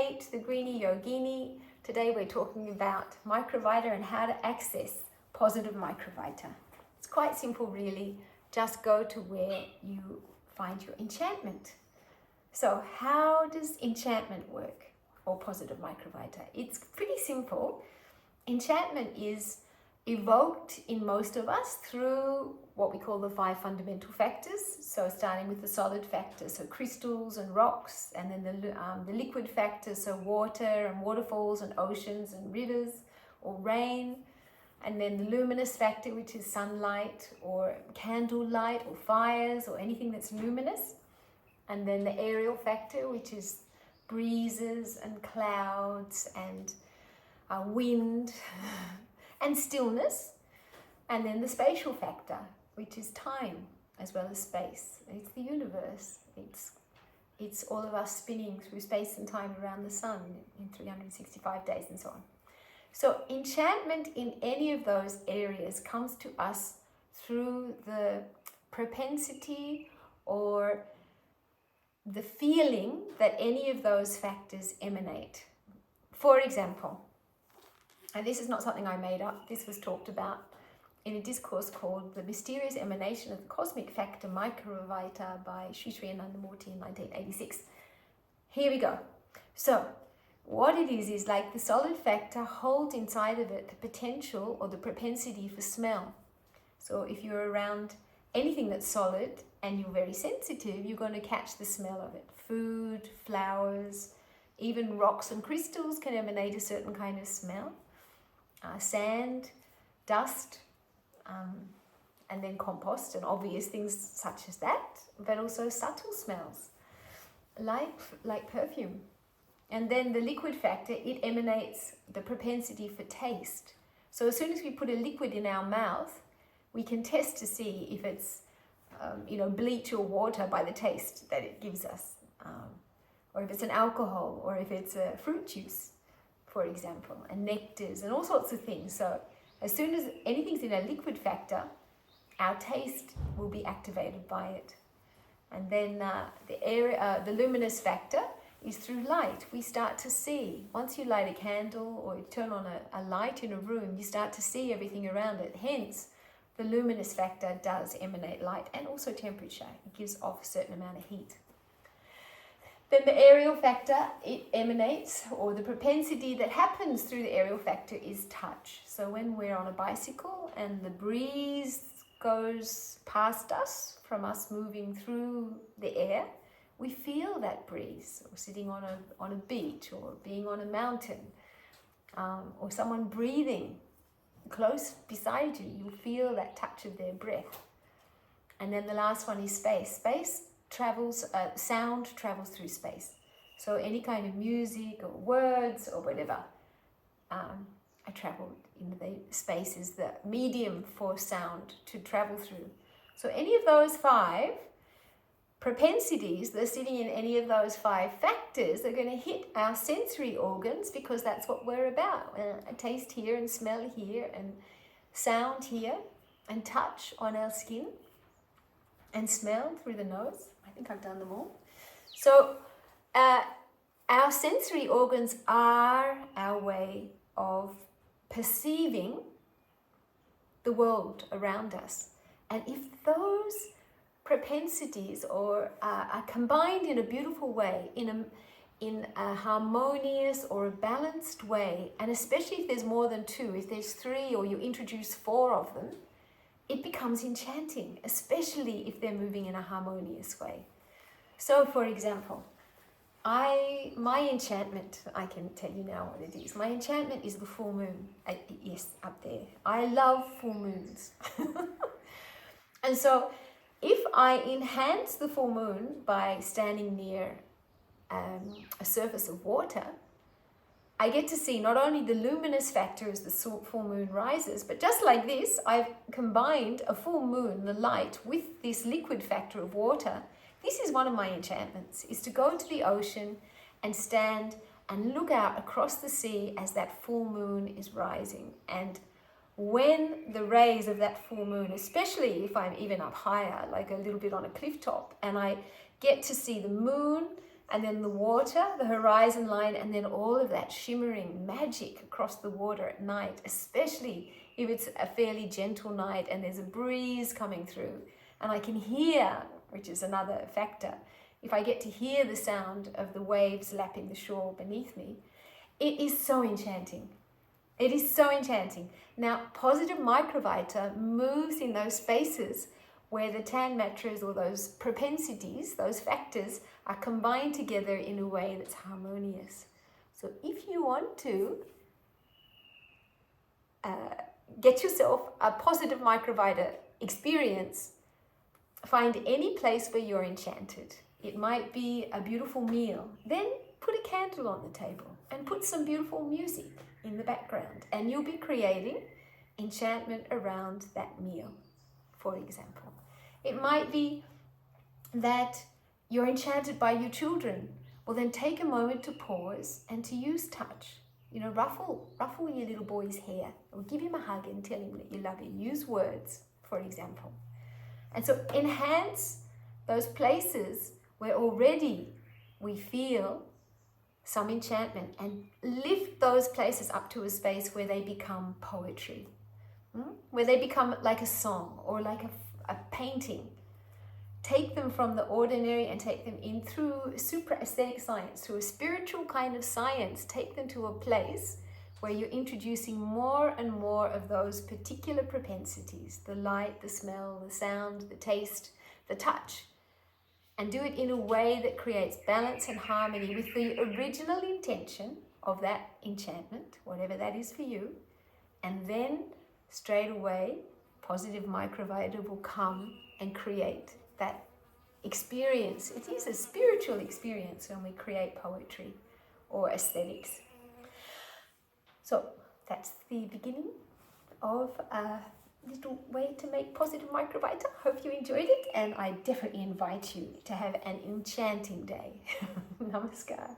Kate, the Greenie Yogini. Today we're talking about Microvita and how to access positive Microvita. It's quite simple really, just go to where you find your enchantment. So how does enchantment work, or positive Microvita? It's pretty simple. Enchantment is evoked in most of us through what we call the 5 fundamental factors. So starting with the solid factors, so crystals and rocks, and then the liquid factors, so water and waterfalls and oceans and rivers or rain, and then the luminous factor, which is sunlight or candlelight or fires or anything that's luminous, and then the aerial factor, which is breezes and clouds and wind and stillness, and then the spatial factor, which is time as well as space. It's the universe. It's all of us spinning through space and time around the sun in 365 days and so on. So enchantment in any of those areas comes to us through the propensity or the feeling that any of those factors emanate. For example, and this is not something I made up, this was talked about in a discourse called The Mysterious Emanation of the Cosmic Factor Microvita by Sri Sri Anandamurti in 1986. Here we go. So what it is like the solid factor holds inside of it the potential or the propensity for smell. So if you're around anything that's solid and you're very sensitive, you're going to catch the smell of it. Food, flowers, even rocks and crystals can emanate a certain kind of smell. Sand, dust, and then compost and obvious things such as that, but also subtle smells like perfume. And then the liquid factor, it emanates the propensity for taste. So as soon as we put a liquid in our mouth, we can test to see if it's bleach or water by the taste that it gives us, or if it's an alcohol, or if it's a fruit juice, for example, and nectars and all sorts of things. So as soon as anything's in a liquid factor, our taste will be activated by it. And then the luminous factor is through light. We start to see. Once you light a candle or you turn on a light in a room, you start to see everything around it. Hence, the luminous factor does emanate light and also temperature. It gives off a certain amount of heat. Then the aerial factor, it emanates, or the propensity that happens through the aerial factor is touch. So when we're on a bicycle and the breeze goes past us, from us moving through the air, we feel that breeze, or sitting on a beach, or being on a mountain, or someone breathing close beside you, you feel that touch of their breath. And then the last one is space. Sound travels through space. So any kind of music or words or whatever, I travel in the space is the medium for sound to travel through. So any of those 5 propensities that are sitting in any of those 5 factors are going to hit our sensory organs, because that's what we're about. Taste here and smell here and sound here and touch on our skin and smell through the nose. I think I've done them all. So our sensory organs are our way of perceiving the world around us. And if those propensities are combined in a beautiful way, in a harmonious or a balanced way, and especially if there's more than 2, if there's 3 or you introduce 4 of them, it becomes enchanting, especially if they're moving in a harmonious way. So for example, my enchantment, I can tell you now what it is. My enchantment is the full moon. Yes, up there. I love full moons. And so if I enhance the full moon by standing near a surface of water, I get to see not only the luminous factor as the full moon rises, but just like this, I've combined a full moon, the light, with this liquid factor of water. This is one of my enchantments, is to go to the ocean and stand and look out across the sea as that full moon is rising. And when the rays of that full moon, especially if I'm even up higher, like a little bit on a cliff top, and I get to see the moon and then the water, the horizon line, and then all of that shimmering magic across the water at night, especially if it's a fairly gentle night and there's a breeze coming through. And I can hear, which is another factor, if I get to hear the sound of the waves lapping the shore beneath me, it is so enchanting. It is so enchanting. Now, positive Microvita moves in those spaces where the tan matras or those propensities, those factors, are combined together in a way that's harmonious. So if you want to get yourself a positive Microvita experience, find any place where you're enchanted. It might be a beautiful meal. Then put a candle on the table and put some beautiful music in the background, and you'll be creating enchantment around that meal, for example. It might be that you're enchanted by your children. Well, then take a moment to pause and to use touch. You know, ruffle your little boy's hair, or give him a hug and tell him that you love him. Use words, for example. And so enhance those places where already we feel some enchantment, and lift those places up to a space where they become poetry, where they become like a song or like a painting. Take them from the ordinary and take them in through supra-aesthetic science, through a spiritual kind of science. Take them to a place where you're introducing more and more of those particular propensities, the light, the smell, the sound, the taste, the touch, and do it in a way that creates balance and harmony with the original intention of that enchantment, whatever that is for you. And then straight away, positive Microvita will come and create that experience. It is a spiritual experience when we create poetry or aesthetics. So that's the beginning of a little way to make positive Microvita. Hope you enjoyed it, and I definitely invite you to have an enchanting day. Namaskar.